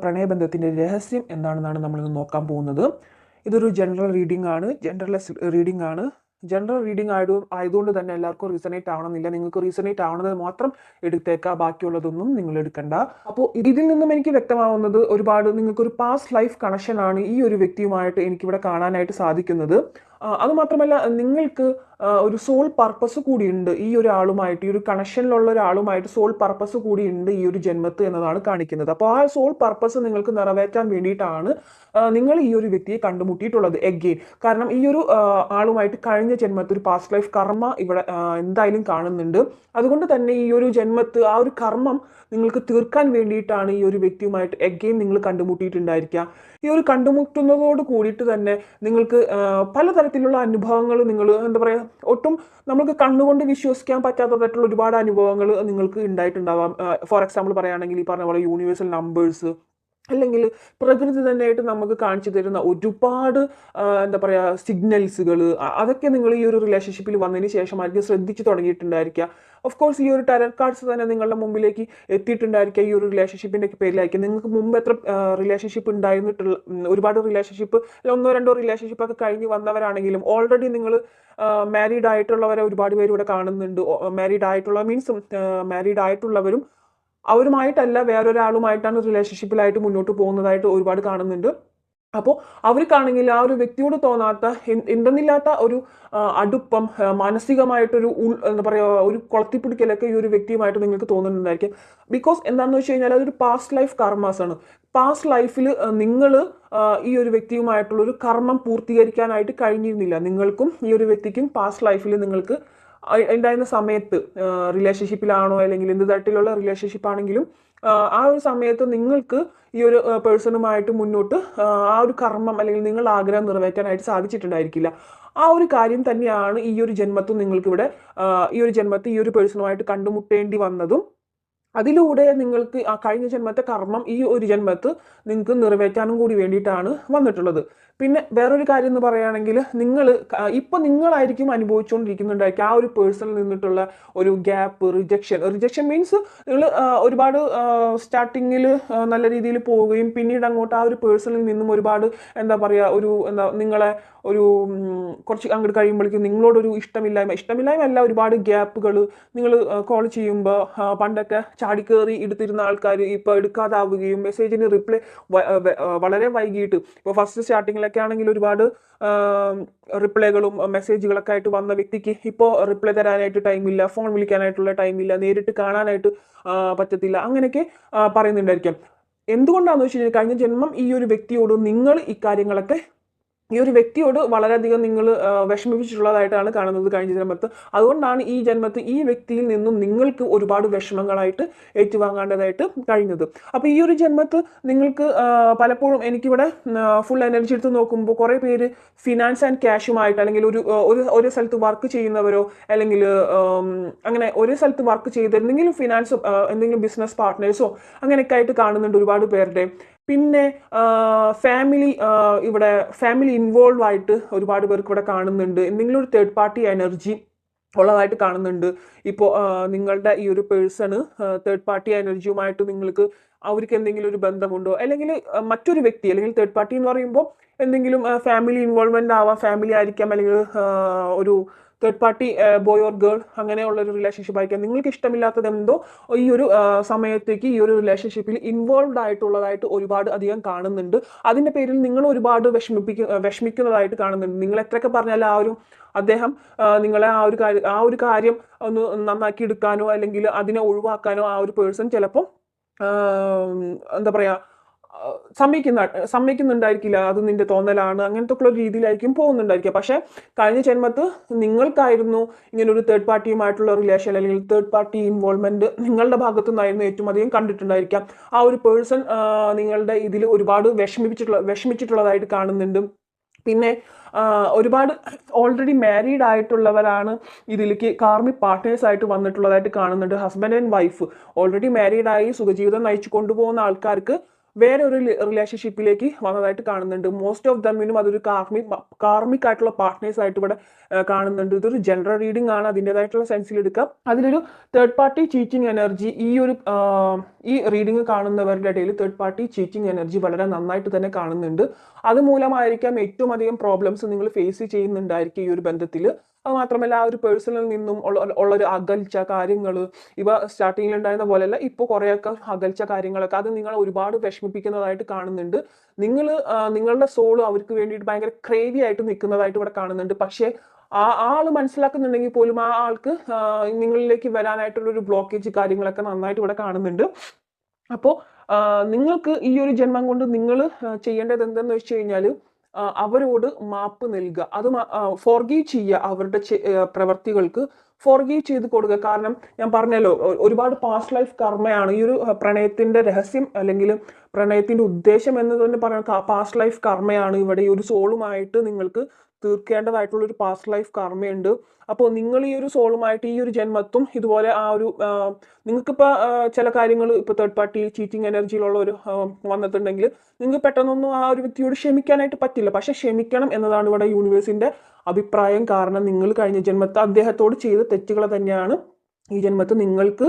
പ്രണയബന്ധത്തിൻ്റെ രഹസ്യം എന്താണെന്നാണ് നമ്മളിന്ന് നോക്കാൻ പോകുന്നത്. ഇതൊരു ജനറൽ റീഡിംഗ് ആണ്, ജെൻഡർലെസ് റീഡിംഗ് ആണ്. ജനറൽ റീഡിംഗ് ആയതുകൊണ്ട് തന്നെ എല്ലാവർക്കും റീസണേറ്റ് ആവണമെന്നില്ല. നിങ്ങൾക്ക് റീസണേറ്റ് ആവണത് മാത്രം എടുത്തേക്കാം, ബാക്കിയുള്ളതൊന്നും നിങ്ങൾ എടുക്കണ്ട. അപ്പോൾ ഇതിൽ നിന്നും എനിക്ക് വ്യക്തമാവുന്നത് ഒരുപാട് നിങ്ങൾക്കൊരു പാസ്റ്റ് ലൈഫ് കണക്ഷനാണ് ഈ ഒരു വ്യക്തിയുമായിട്ട് എനിക്കിവിടെ കാണാനായിട്ട് സാധിക്കുന്നത്. അതുമാത്രമല്ല നിങ്ങൾക്ക് ഒരു സോൾ പർപ്പസ് കൂടിയുണ്ട് ഈ ഒരാളുമായിട്ട്, ഈ ഒരു കണക്ഷനിലുള്ള ഒരാളുമായിട്ട് സോൾ പർപ്പസ് കൂടിയുണ്ട് ഈ ഒരു ജന്മത്ത് എന്നതാണ് കാണിക്കുന്നത്. അപ്പോൾ ആ സോൾ പർപ്പസ് നിങ്ങൾക്ക് നിറവേറ്റാൻ വേണ്ടിയിട്ടാണ് നിങ്ങൾ ഈ ഒരു വ്യക്തിയെ കണ്ടുമുട്ടിയിട്ടുള്ളത് എഗെയിൻ. കാരണം ഈ ഒരു ആളുമായിട്ട് കഴിഞ്ഞ ജന്മത്തിൽ ഒരു പാസ്റ്റ് ലൈഫ് കർമ്മ ഇവിടെ എന്തായാലും കാണുന്നുണ്ട്. അതുകൊണ്ട് തന്നെ ഈ ഒരു ജന്മത്ത് ആ ഒരു കർമ്മം നിങ്ങൾക്ക് തീർക്കാൻ വേണ്ടിയിട്ടാണ് ഈ ഒരു വ്യക്തിയുമായിട്ട് എഗെയിൻ നിങ്ങൾ കണ്ടുമുട്ടിയിട്ടുണ്ടായിരിക്കുക. ഈ ഒരു കണ്ടുമുട്ടുന്നതോട് കൂടിയിട്ട് തന്നെ നിങ്ങൾക്ക് പലതരത്തിലുള്ള അനുഭവങ്ങൾ നിങ്ങൾ എന്താ പറയുക, ഒട്ടും നമുക്ക് കണ്ണുകൊണ്ട് വിശ്വസിക്കാൻ പറ്റാത്തതായിട്ടുള്ള ഒരുപാട് അനുഭവങ്ങൾ നിങ്ങൾക്ക് ഉണ്ടായിട്ടുണ്ടാവാം. ഫോർ എക്സാമ്പിൾ പറയുകയാണെങ്കിൽ ഈ പറഞ്ഞ പോലെ യൂണിവേഴ്സൽ നമ്പേഴ്സ്, അല്ലെങ്കിൽ പ്രകൃതി തന്നെയായിട്ട് നമുക്ക് കാണിച്ചു തരുന്ന ഒരുപാട് എന്താ പറയുക സിഗ്നൽസുകൾ, അതൊക്കെ നിങ്ങൾ ഈ ഒരു റിലേഷൻഷിപ്പിൽ വന്നതിന് ശേഷമായിരിക്കും ശ്രദ്ധിച്ചു തുടങ്ങിയിട്ടുണ്ടായിരിക്കുക. ഓഫ് കോഴ്സ് ഈ ഒരു ടാരറ്റ് കാർഡ്സ് തന്നെ നിങ്ങളുടെ മുമ്പിലേക്ക് എത്തിയിട്ടുണ്ടായിരിക്കുക ഈ ഒരു റിലേഷൻഷിപ്പിൻ്റെ പേരിലായിരിക്കും. നിങ്ങൾക്ക് മുമ്പ് എത്ര റിലേഷൻഷിപ്പ് ഉണ്ടായിരുന്നിട്ടുള്ള ഒരുപാട് റിലേഷൻഷിപ്പ്, ഒന്നോ രണ്ടോ റിലേഷൻഷിപ്പ് ഒക്കെ കഴിഞ്ഞ് വന്നവരാണെങ്കിലും ഓൾറെഡി നിങ്ങൾ മാരീഡ് ആയിട്ടുള്ളവരെ ഒരുപാട് പേര് ഇവിടെ കാണുന്നുണ്ട്. മാരീഡ് ആയിട്ടുള്ള മീൻസ് മാരീഡ് ആയിട്ടുള്ളവരും അവരുമായിട്ടല്ല വേറൊരാളുമായിട്ടാണ് റിലേഷൻഷിപ്പിലായിട്ട് മുന്നോട്ട് പോകുന്നതായിട്ട് ഒരുപാട് കാണുന്നുണ്ട്. അപ്പോൾ അവർക്കാണെങ്കിൽ ആ ഒരു വ്യക്തിയോട് തോന്നാത്ത എന്തെന്നില്ലാത്ത ഒരു അടുപ്പം, മാനസികമായിട്ടൊരു എന്താ പറയുക, ഒരു കൊളത്തിപ്പിടിക്കലൊക്കെ ഈ ഒരു വ്യക്തിയുമായിട്ട് നിങ്ങൾക്ക് തോന്നുന്നുണ്ടായിരിക്കും. ബിക്കോസ് എന്താണെന്ന് വെച്ച് കഴിഞ്ഞാൽ അതൊരു പാസ്റ്റ് ലൈഫ് കർമാസ് ആണ്. പാസ്റ്റ് ലൈഫിൽ നിങ്ങൾ ഈ ഒരു വ്യക്തിയുമായിട്ടുള്ള ഒരു കർമ്മം പൂർത്തീകരിക്കാനായിട്ട് കഴിഞ്ഞിരുന്നില്ല. നിങ്ങൾക്കും ഈ ഒരു വ്യക്തിക്കും പാസ്റ്റ് ലൈഫിൽ നിങ്ങൾക്ക് ഉണ്ടായിരുന്ന സമയത്ത്, റിലേഷൻഷിപ്പിലാണോ അല്ലെങ്കിൽ എന്ത് തരത്തിലുള്ള റിലേഷൻഷിപ്പ് ആണെങ്കിലും ആ ഒരു സമയത്ത് നിങ്ങൾക്ക് ഈ ഒരു പേഴ്സണുമായിട്ട് മുന്നോട്ട് ആ ഒരു കർമ്മം അല്ലെങ്കിൽ നിങ്ങളുടെ ആഗ്രഹം നിറവേറ്റാനായിട്ട് സാധിച്ചിട്ടുണ്ടായിരിക്കില്ല. ആ ഒരു കാര്യം തന്നെയാണ് ഈ ഒരു ജന്മത്തും നിങ്ങൾക്കിവിടെ ഈ ഒരു ജന്മത്തിൽ ഈ ഒരു പേഴ്സണുമായിട്ട് കണ്ടുമുട്ടേണ്ടി വന്നതും. അതിലൂടെ നിങ്ങൾക്ക് ആ കഴിഞ്ഞ ജന്മത്തെ കർമ്മം ഈ ഒരു ജന്മത്ത് നിങ്ങൾക്ക് നിറവേറ്റാനും കൂടി വേണ്ടിയിട്ടാണ് വന്നിട്ടുള്ളത്. പിന്നെ വേറൊരു കാര്യം എന്ന് പറയുകയാണെങ്കിൽ ഇപ്പം നിങ്ങളായിരിക്കും അനുഭവിച്ചുകൊണ്ടിരിക്കുന്നുണ്ടായിരിക്കും ആ ഒരു പേഴ്സണിൽ നിന്നിട്ടുള്ള ഒരു ഗ്യാപ്പ്, റിജക്ഷൻ മീൻസ് നിങ്ങൾ ഒരുപാട് സ്റ്റാർട്ടിങ്ങിൽ നല്ല രീതിയിൽ പോവുകയും പിന്നീട് അങ്ങോട്ട് ആ ഒരു പേഴ്സണിൽ നിന്നും ഒരുപാട് എന്താ പറയുക, നിങ്ങളെ ഒരു കുറച്ച് അങ്ങോട്ട് കഴിയുമ്പോഴേക്കും നിങ്ങളോടൊരു ഇഷ്ടമില്ലായ്മ അല്ല, ഒരുപാട് ഗ്യാപ്പുകൾ. നിങ്ങൾ കോൾ ചെയ്യുമ്പോൾ പണ്ടൊക്കെ ചാടിക്കേറി എടുത്തിരുന്ന ആൾക്കാർ ഇപ്പോൾ എടുക്കാതാവുകയും മെസ്സേജിന് റിപ്ലൈ വളരെ വൈകിട്ട്, ഇപ്പോൾ ഫസ്റ്റ് സ്റ്റാർട്ടിങ്ങിലൊക്കെ ആണെങ്കിൽ ഒരുപാട് റിപ്ലൈകളും മെസ്സേജുകളൊക്കെ ആയിട്ട് വന്ന വ്യക്തിക്ക് ഇപ്പോൾ റിപ്ലൈ തരാനായിട്ട് ടൈമില്ല, ഫോൺ വിളിക്കാനായിട്ടുള്ള ടൈമില്ല, നേരിട്ട് കാണാനായിട്ട് പറ്റത്തില്ല, അങ്ങനെയൊക്കെ പറയുന്നുണ്ടായിരിക്കാം. എന്തുകൊണ്ടാണെന്ന് വെച്ച് കഴിഞ്ഞാൽ കഴിഞ്ഞ ജന്മം ഈ ഒരു വ്യക്തിയോട് നിങ്ങൾ ഇക്കാര്യങ്ങളൊക്കെ ഈ ഒരു വ്യക്തിയോട് വളരെയധികം നിങ്ങൾ വിഷമിപ്പിച്ചിട്ടുള്ളതായിട്ടാണ് കാണുന്നത് കഴിഞ്ഞ ജന്മത്ത്. അതുകൊണ്ടാണ് ഈ ജന്മത്ത് ഈ വ്യക്തിയിൽ നിന്നും നിങ്ങൾക്ക് ഒരുപാട് വിഷമങ്ങളായിട്ട് ഏറ്റുവാങ്ങേണ്ടതായിട്ട് കഴിഞ്ഞത്. അപ്പോൾ ഈ ഒരു ജന്മത്ത് നിങ്ങൾക്ക് പലപ്പോഴും എനിക്കിവിടെ ഫുൾ എനർജി എടുത്ത് നോക്കുമ്പോൾ കുറേ പേര് ഫിനാൻസ് ആൻഡ് ക്യാഷുമായിട്ട്, അല്ലെങ്കിൽ ഒരു സ്ഥലത്ത് വർക്ക് ചെയ്യുന്നവരോ അല്ലെങ്കിൽ അങ്ങനെ ഒരേ സ്ഥലത്ത് വർക്ക് ചെയ്ത് എന്തെങ്കിലും ഫിനാൻസോ എന്തെങ്കിലും ബിസിനസ് പാർട്ട്നേഴ്സോ അങ്ങനെയൊക്കെ ആയിട്ട് കാണുന്നുണ്ട് ഒരുപാട് പേരുടെ. പിന്നെ ഫാമിലി ഇൻവോൾവ് ആയിട്ട് ഒരുപാട് പേർക്ക് ഇവിടെ കാണുന്നുണ്ട്. എന്തെങ്കിലും ഒരു തേർഡ് പാർട്ടി എനർജി ഉള്ളതായിട്ട് കാണുന്നുണ്ട്. ഇപ്പോൾ നിങ്ങളുടെ ഈ ഒരു പേഴ്സണ് തേർഡ് പാർട്ടി എനർജിയുമായിട്ട് അവർക്ക് എന്തെങ്കിലും ഒരു ബന്ധമുണ്ടോ, അല്ലെങ്കിൽ മറ്റൊരു വ്യക്തി, അല്ലെങ്കിൽ തേർഡ് പാർട്ടി എന്ന് പറയുമ്പോൾ എന്തെങ്കിലും ഫാമിലി ഇൻവോൾവ്മെൻ്റ് ആവാം, ഫാമിലി ആയിരിക്കാം, അല്ലെങ്കിൽ ഒരു third party boy or girl അങ്ങനെയുള്ളൊരു റിലേഷൻഷിപ്പ് ആയിരിക്കാം. നിങ്ങൾക്ക് ഇഷ്ടമില്ലാത്തത് എന്തോ ഈ ഒരു സമയത്തേക്ക് ഈ ഒരു റിലേഷൻഷിപ്പിൽ ഇൻവോൾവ്ഡ് ആയിട്ടുള്ളതായിട്ട് ഒരുപാട് അധികം കാണുന്നുണ്ട്. അതിൻ്റെ പേരിൽ നിങ്ങൾ ഒരുപാട് വിഷമിക്കുന്നതായിട്ട് കാണുന്നുണ്ട്. നിങ്ങൾ എത്രയൊക്കെ പറഞ്ഞാലും അദ്ദേഹം നിങ്ങളെ ആ ഒരു കാര്യം ഒന്ന് നന്നാക്കി എടുക്കാനോ അല്ലെങ്കിൽ അതിനെ ഒഴിവാക്കാനോ ആ ഒരു പേഴ്സൺ ചിലപ്പോൾ എന്താ പറയുക സമ്മതിക്കുന്നുണ്ടായിരിക്കില്ല. അത് നിന്റെ തോന്നലാണ്, അങ്ങനത്തെ ഉള്ള രീതിയിലായിരിക്കും പോകുന്നുണ്ടായിരിക്കുക. പക്ഷേ കഴിഞ്ഞ ജന്മത്ത് നിങ്ങൾക്കായിരുന്നു ഇങ്ങനെ ഒരു തേർഡ് പാർട്ടിയുമായിട്ടുള്ള റിലേഷൻ അല്ലെങ്കിൽ തേർഡ് പാർട്ടി ഇൻവോൾവ്മെന്റ് നിങ്ങളുടെ ഭാഗത്തു നിന്നായിരുന്നു ഏറ്റവും അധികം കണ്ടിട്ടുണ്ടായിരിക്കാം. ആ ഒരു പേഴ്സൺ നിങ്ങളുടെ ഇതിൽ ഒരുപാട് വിഷമിച്ചിട്ടുള്ളതായിട്ട് കാണുന്നുണ്ട്. പിന്നെ ഒരുപാട് ഓൾറെഡി മാരീഡ് ആയിട്ടുള്ളവരാണ് ഇതിലേക്ക് കാർമിക് പാർട്ട്നേഴ്സ് ആയിട്ട് വന്നിട്ടുള്ളതായിട്ട് കാണുന്നുണ്ട്. ഹസ്ബൻഡ് ആൻഡ് വൈഫ് ഓൾറെഡി മാരീഡായി സുഖജീവിതം നയിച്ചു കൊണ്ടുപോകുന്ന ആൾക്കാർക്ക് വേറെ ഒരു റിലേഷൻഷിപ്പിലേക്ക് വന്നതായിട്ട് കാണുന്നുണ്ട്. മോസ്റ്റ് ഓഫ് ദമ്മിനും അതൊരു കാർമിക് ആയിട്ടുള്ള പാർട്ട്നേഴ്സ് ആയിട്ട് ഇവിടെ കാണുന്നുണ്ട്. ഇതൊരു ജനറൽ റീഡിംഗ് ആണ്, അതിൻ്റെതായിട്ടുള്ള സെൻസിൽ എടുക്കാം. അതിലൊരു തേർഡ് പാർട്ടി ചീറ്റിംഗ് എനർജി ഈ റീഡിംഗ് കാണുന്നവരുടെ ഇടയിൽ തേർഡ് പാർട്ടി ചീറ്റിംഗ് എനർജി വളരെ നന്നായിട്ട് തന്നെ കാണുന്നുണ്ട്. അതുമൂലമായിരിക്കാം ഏറ്റവും അധികം പ്രോബ്ലംസ് നിങ്ങൾ ഫേസ് ചെയ്യുന്നുണ്ടായിരിക്കും ഈ ഒരു ബന്ധത്തിൽ. അത് മാത്രമല്ല ആ ഒരു പേഴ്സണിൽ നിന്നും ഉള്ളൊരു അകൽച്ച കാര്യങ്ങൾ ഇവ സ്റ്റാർട്ടിങ്ങിൽ ഉണ്ടായിരുന്ന പോലെയല്ല, ഇപ്പോൾ കുറേയൊക്കെ അകൽച്ച കാര്യങ്ങളൊക്കെ അത് നിങ്ങളെ ഒരുപാട് വിഷമിപ്പിക്കുന്നതായിട്ട് കാണുന്നുണ്ട്. നിങ്ങളുടെ സോള് അവർക്ക് വേണ്ടിയിട്ട് ഭയങ്കര ക്രേവി ആയിട്ട് നിൽക്കുന്നതായിട്ട് ഇവിടെ കാണുന്നുണ്ട്. പക്ഷേ ആ ആൾ മനസ്സിലാക്കുന്നുണ്ടെങ്കിൽ പോലും ആ ആൾക്ക് നിങ്ങളിലേക്ക് വരാനായിട്ടുള്ളൊരു ബ്ലോക്കേജ് കാര്യങ്ങളൊക്കെ നന്നായിട്ട് ഇവിടെ കാണുന്നുണ്ട്. അപ്പോൾ നിങ്ങൾക്ക് ഈ ഒരു ജന്മം കൊണ്ട് നിങ്ങൾ ചെയ്യേണ്ടത് എന്തെന്ന് വെച്ച് കഴിഞ്ഞാൽ അവരോട് മാപ്പ് നൽകുക, അത് ഫോർഗീവ് ചെയ്യുക, അവരുടെ പ്രവർത്തികൾക്ക് ഫോർഗീവ് ചെയ്ത് കൊടുക്കുക. കാരണം ഞാൻ പറഞ്ഞല്ലോ, ഒരുപാട് പാസ്റ്റ് ലൈഫ് കർമ്മയാണ് ഈ ഒരു പ്രണയത്തിന്റെ രഹസ്യം, അല്ലെങ്കിൽ പ്രണയത്തിന്റെ ഉദ്ദേശം എന്ന് തന്നെ പറയുന്നത് പാസ്റ്റ് ലൈഫ് കർമ്മയാണ്. ഇവിടെ ഈ ഒരു സോളുമായിട്ട് നിങ്ങൾക്ക് തീർക്കേണ്ടതായിട്ടുള്ള ഒരു പാസ്റ്റ് ലൈഫ് കർമ്മയുണ്ട്. അപ്പോൾ നിങ്ങൾ ഈ ഒരു സോളുമായിട്ട് ഈ ഒരു ജന്മത്തും ഇതുപോലെ ആ ഒരു നിങ്ങൾക്കിപ്പോൾ ചില കാര്യങ്ങൾ ഇപ്പോൾ തേർഡ് പാർട്ടി ചീറ്റിംഗ് എനർജിയിലുള്ള ഒരു വന്നിട്ടുണ്ടെങ്കിൽ നിങ്ങൾക്ക് പെട്ടെന്നൊന്നും ആ ഒരു വ്യക്തിയോട് ക്ഷമിക്കാനായിട്ട് പറ്റില്ല. പക്ഷെ ക്ഷമിക്കണം എന്നതാണ് ഇവിടെ യൂണിവേഴ്സിന്റെ അഭിപ്രായം. കാരണം നിങ്ങൾ കഴിഞ്ഞ ജന്മത്തെ അദ്ദേഹത്തോട് ചെയ്ത തെറ്റുകൾ തന്നെയാണ് ഈ ജന്മത്ത് നിങ്ങൾക്ക്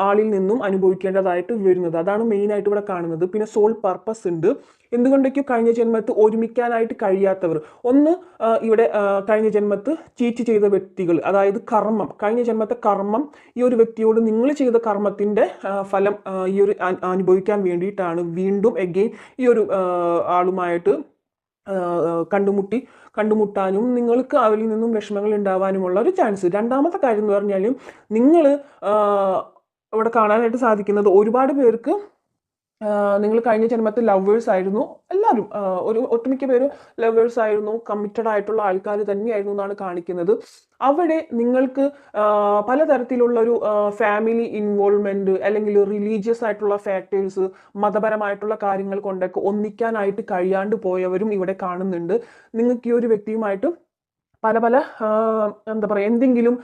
ആളിൽ നിന്നും അനുഭവിക്കേണ്ടതായിട്ട് വരുന്നത്. അതാണ് മെയിനായിട്ട് ഇവിടെ കാണുന്നത്. പിന്നെ സോൾ പർപ്പസ് ഉണ്ട്. എന്തുകൊണ്ടൊക്കെയോ കഴിഞ്ഞ ജന്മത്ത് ഒരുമിക്കാനായിട്ട് കഴിയാത്തവർ, ഒന്ന് ഇവിടെ കഴിഞ്ഞ ജന്മത്ത് ചീറ്റ് ചെയ്ത വ്യക്തികൾ, അതായത് കർമ്മം, കഴിഞ്ഞ ജന്മത്തെ കർമ്മം ഈ ഒരു വ്യക്തിയോട് നിങ്ങൾ ചെയ്ത കർമ്മത്തിന്റെ ഫലം ഈ ഒരു അനുഭവിക്കാൻ വേണ്ടിയിട്ടാണ് വീണ്ടും എഗെയിൻ ഈ ഒരു ആളുമായിട്ട് കണ്ടുമുട്ടാനും നിങ്ങൾക്ക് അവരിൽ നിന്നും വിഷമങ്ങൾ ഉണ്ടാവാനുമുള്ള ഒരു ചാൻസ്. രണ്ടാമത്തെ കാര്യം എന്ന് പറഞ്ഞാൽ നിങ്ങൾ ഇവിടെ കാണാനായിട്ട് സാധിക്കുന്നത് ഒരുപാട് പേർക്ക് നിങ്ങൾ കഴിഞ്ഞ ജന്മത്തിൽ ലവേഴ്സ് ആയിരുന്നു. എല്ലാവരും ഒട്ടുമിക്ക പേരും ലവേഴ്സ് ആയിരുന്നു, കമ്മിറ്റഡ് ആയിട്ടുള്ള ആൾക്കാർ തന്നെയായിരുന്നു എന്നാണ് കാണിക്കുന്നത്. അവിടെ നിങ്ങൾക്ക് പലതരത്തിലുള്ള ഒരു ഫാമിലി ഇൻവോൾവ്മെന്റ് അല്ലെങ്കിൽ റിലീജിയസ് ആയിട്ടുള്ള ഫാക്ടേഴ്സ്, മതപരമായിട്ടുള്ള കാര്യങ്ങൾ കൊണ്ടൊക്കെ ഒന്നിക്കാനായിട്ട് കഴിയാണ്ട് പോയവരും ഇവിടെ കാണുന്നുണ്ട്. നിങ്ങൾക്ക് ഈ ഒരു വ്യക്തിയുമായിട്ട് പല പല എന്താ പറയുക, എന്തെങ്കിലും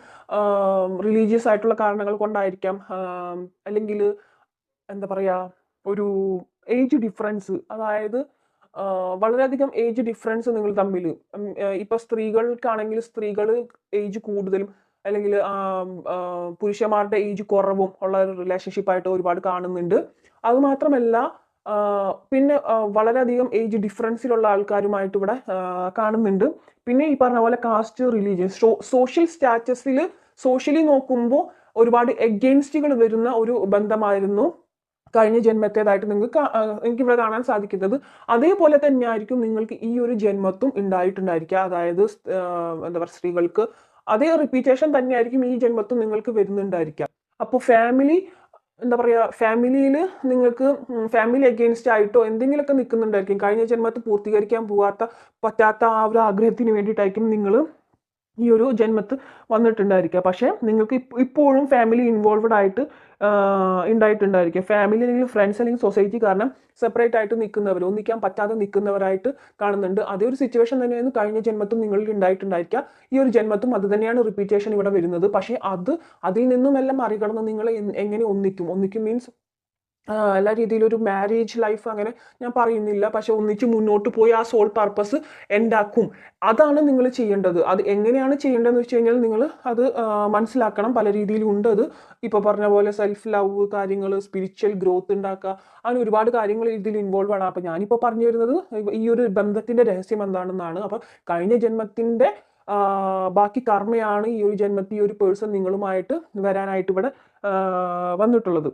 റിലീജിയസ് ആയിട്ടുള്ള കാരണങ്ങൾ കൊണ്ടായിരിക്കാം, അല്ലെങ്കിൽ എന്താ പറയുക, ഒരു ഏജ് ഡിഫറൻസ്, അതായത് വളരെയധികം ഏജ് ഡിഫറൻസ് നിങ്ങൾ തമ്മിൽ, ഇപ്പൊ സ്ത്രീകൾക്കാണെങ്കിൽ സ്ത്രീകൾ ഏജ് കൂടുതലും അല്ലെങ്കിൽ പുരുഷന്മാരുടെ ഏജ് കുറവും ഉള്ള ഒരു റിലേഷൻഷിപ്പായിട്ട് ഒരുപാട് കാണുന്നുണ്ട്. അതുമാത്രമല്ല പിന്നെ വളരെയധികം ഏജ് ഡിഫറൻസിലുള്ള ആൾക്കാരുമായിട്ട് ഇവിടെ കാണുന്നുണ്ട്. പിന്നെ ഈ പറഞ്ഞ പോലെ കാസ്റ്റ്, റിലീജിയൻ, സോഷ്യൽ സ്റ്റാറ്റസിൽ സോഷ്യലി നോക്കുമ്പോൾ ഒരുപാട് എഗെയിൻസ്റ്റുകൾ വരുന്ന ഒരു ബന്ധമായിരുന്നു കഴിഞ്ഞ ജന്മത്തേതായിട്ട് നിങ്ങൾക്ക് എനിക്കിവിടെ കാണാൻ സാധിക്കുന്നത്. അതേപോലെ തന്നെയായിരിക്കും നിങ്ങൾക്ക് ഈ ഒരു ജന്മത്തും ഉണ്ടായിട്ടുണ്ടായിരിക്കുക. അതായത് എന്താ പറയുക, സ്ത്രീകൾക്ക് അതേ റിപ്പീറ്റേഷൻ തന്നെയായിരിക്കും ഈ ജന്മത്തും നിങ്ങൾക്ക് വരുന്നുണ്ടായിരിക്കാം. അപ്പോൾ എന്താ പറയുക, ഫാമിലിയിൽ നിങ്ങൾക്ക് ഫാമിലി അഗെയിൻസ്റ്റ് ആയിട്ടോ എന്തെങ്കിലുമൊക്കെ നിൽക്കുന്നുണ്ടായിരിക്കും. കഴിഞ്ഞ ജന്മത്ത് പൂർത്തീകരിക്കാൻ പറ്റാത്ത ആ ഒരു ആഗ്രഹത്തിന് വേണ്ടിയിട്ടായിരിക്കും നിങ്ങൾ ഈ ഒരു ജന്മത്ത് വന്നിട്ടുണ്ടായിരിക്കുക. പക്ഷേ നിങ്ങൾക്ക് ഇപ്പോഴും ഫാമിലി ഇൻവോൾവഡ് ആയിട്ട് ഉണ്ടായിട്ടുണ്ടായിരിക്കും. ഫാമിലി അല്ലെങ്കിൽ ഫ്രണ്ട്സ് അല്ലെങ്കിൽ സൊസൈറ്റി കാരണം സെപ്പറേറ്റ് ആയിട്ട് നിൽക്കുന്നവർ, ഒന്നിക്കാൻ പറ്റാതെ നിൽക്കുന്നവരായിട്ട് കാണുന്നുണ്ട്. അതേ ഒരു സിറ്റുവേഷൻ തന്നെയാണ് കഴിഞ്ഞ ജന്മത്തും നിങ്ങളിൽ ഉണ്ടായിട്ടുണ്ടായിരിക്കുക. ഈ ഒരു ജന്മത്തും അത് തന്നെയാണ് റിപ്പീറ്റേഷൻ ഇവിടെ വരുന്നത്. പക്ഷേ അതിൽ നിന്നുമെല്ലാം മറികടന്ന് നിങ്ങൾ എങ്ങനെ ഒന്നിക്കും മീൻസ് എല്ലാ രീതിയിലും ഒരു മാരേജ് ലൈഫ് അങ്ങനെ ഞാൻ പറയുന്നില്ല, പക്ഷെ ഒന്നിച്ച് മുന്നോട്ട് പോയി ആ സോൾ പർപ്പസ് ഉണ്ടാക്കും. അതാണ് നിങ്ങൾ ചെയ്യേണ്ടത്. അത് എങ്ങനെയാണ് ചെയ്യേണ്ടതെന്ന് വെച്ച് കഴിഞ്ഞാൽ നിങ്ങൾ അത് മനസ്സിലാക്കണം. പല രീതിയിലും ഉണ്ട് അത്. ഇപ്പോൾ പറഞ്ഞ പോലെ സെൽഫ് ലവ് കാര്യങ്ങൾ, സ്പിരിച്വൽ ഗ്രോത്ത് ഉണ്ടാക്കുക, അങ്ങനെ ഒരുപാട് കാര്യങ്ങൾ ഇതിൽ ഇൻവോൾവ് ആണ്. അപ്പോൾ ഞാനിപ്പോൾ പറഞ്ഞു വരുന്നത് ഈ ഒരു ബന്ധത്തിന്റെ രഹസ്യം എന്താണെന്നാണ്. അപ്പോൾ കഴിഞ്ഞ ജന്മത്തിന്റെ ബാക്കി കർമ്മയാണ് ഈ ഒരു ജന്മത്തിൽ ഈ ഒരു പേഴ്സൺ നിങ്ങളുമായിട്ട് വരാനായിട്ട് ഇവിടെ വന്നിട്ടുള്ളത്.